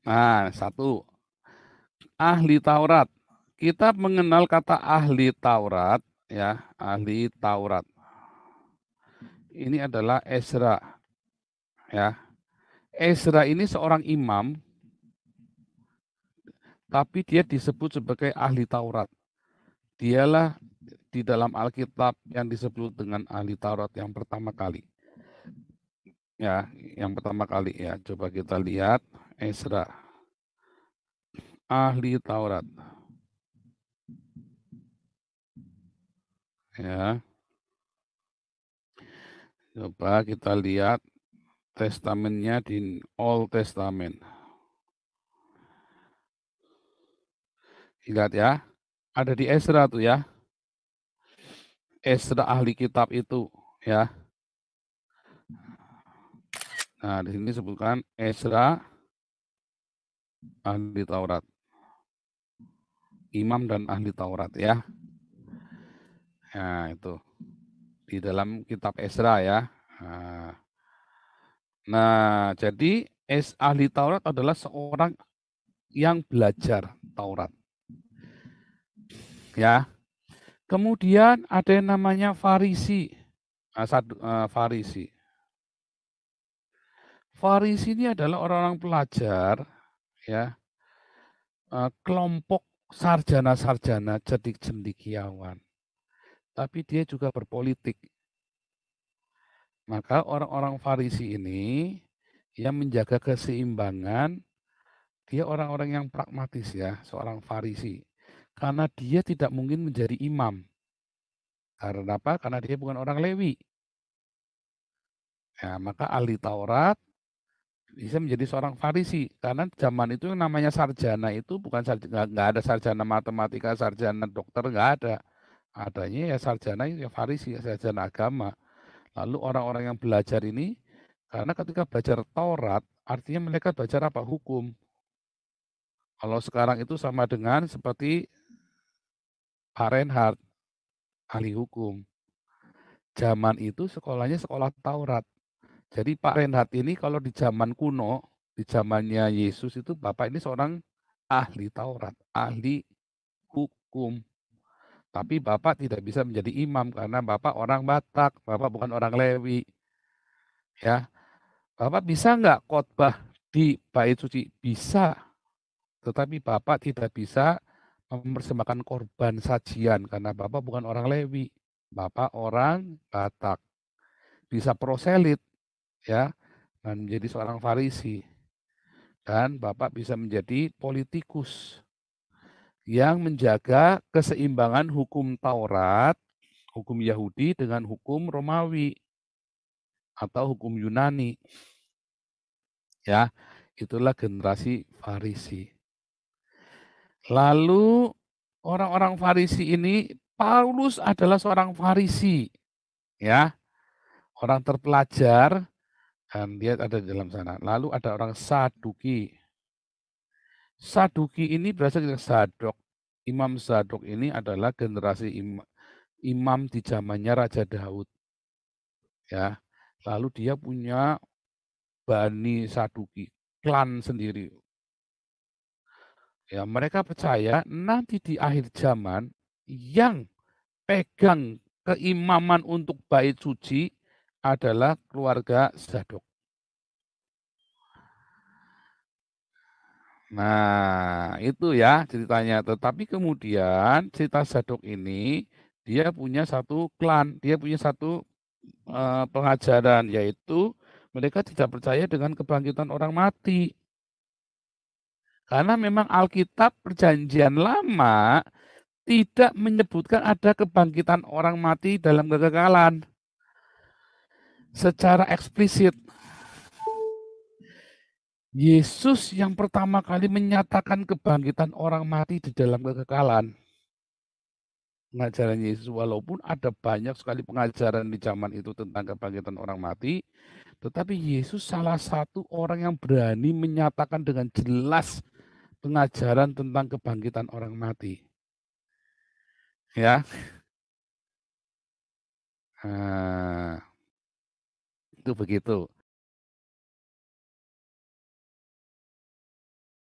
Nah, satu, ahli Taurat. Kita mengenal kata ahli Taurat, ya, ahli Taurat. Ini adalah Ezra, ya. Ezra ini seorang imam, tapi dia disebut sebagai ahli Taurat. Dialah di dalam Alkitab yang disebut dengan ahli Taurat yang pertama kali. Ya, yang pertama kali ya. Coba kita lihat Ezra, ahli Taurat. Ya, coba kita lihat testamennya di Old Testament. Lihat ya, ada di Ezra tuh ya. Ezra ahli kitab itu ya. Nah, di sini disebutkan Ezra ahli Taurat. Imam dan ahli Taurat ya. Nah, itu di dalam kitab Ezra ya. Nah, jadi ahli Taurat adalah seorang yang belajar Taurat. Ya. Kemudian ada yang namanya Farisi. Farisi. Farisi ini adalah orang-orang pelajar, ya, kelompok sarjana-sarjana cendekiawan. Tapi dia juga berpolitik. Maka orang-orang Farisi ini yang menjaga keseimbangan, dia orang-orang yang pragmatis ya, seorang Farisi. Karena dia tidak mungkin menjadi imam. Karena apa? Karena dia bukan orang Lewi. Ya, maka ahli Taurat bisa menjadi seorang Farisi. Karena zaman itu yang namanya sarjana itu bukan nggak ada sarjana matematika, sarjana dokter, nggak ada. Adanya ya sarjana ya Farisi, sarjana agama. Lalu orang-orang yang belajar ini, karena ketika belajar Taurat, artinya mereka belajar apa? Hukum. Kalau sekarang itu sama dengan seperti Pak Reinhardt, ahli hukum. Zaman itu sekolahnya sekolah Taurat. Jadi Pak Reinhardt ini kalau di zaman kuno, di zamannya Yesus itu Bapak ini seorang ahli Taurat, ahli hukum. Tapi Bapak tidak bisa menjadi imam karena Bapak orang Batak, Bapak bukan orang Lewi. Ya, Bapak bisa nggak khotbah di bait suci? Bisa, tetapi Bapak tidak bisa mempersembahkan korban sajian karena Bapak bukan orang Lewi. Bapak orang Batak. Bisa proselit ya dan menjadi seorang Farisi. Dan Bapak bisa menjadi politikus yang menjaga keseimbangan hukum Taurat, hukum Yahudi dengan hukum Romawi atau hukum Yunani. Ya, itulah generasi Farisi. Lalu orang-orang Farisi ini, Paulus adalah seorang Farisi, ya, orang terpelajar, dan dia ada di dalam sana. Lalu ada orang Saduki. Saduki ini berasal dari Zadok. Imam Zadok ini adalah generasi imam di zamannya Raja Daud. Ya, lalu dia punya Bani Saduki, klan sendiri. Ya, mereka percaya nanti di akhir zaman yang pegang keimaman untuk bait suci adalah keluarga Zadok. Nah, itu ya ceritanya. Tetapi kemudian cerita Zadok ini dia punya satu klan, dia punya satu pengajaran, yaitu mereka tidak percaya dengan kebangkitan orang mati. Karena memang Alkitab Perjanjian Lama tidak menyebutkan ada kebangkitan orang mati dalam kekekalan secara eksplisit. Yesus yang pertama kali menyatakan kebangkitan orang mati di dalam kekekalan. Pengajaran Yesus, walaupun ada banyak sekali pengajaran di zaman itu tentang kebangkitan orang mati, tetapi Yesus salah satu orang yang berani menyatakan dengan jelas pengajaran tentang kebangkitan orang mati. Ya, nah, itu begitu.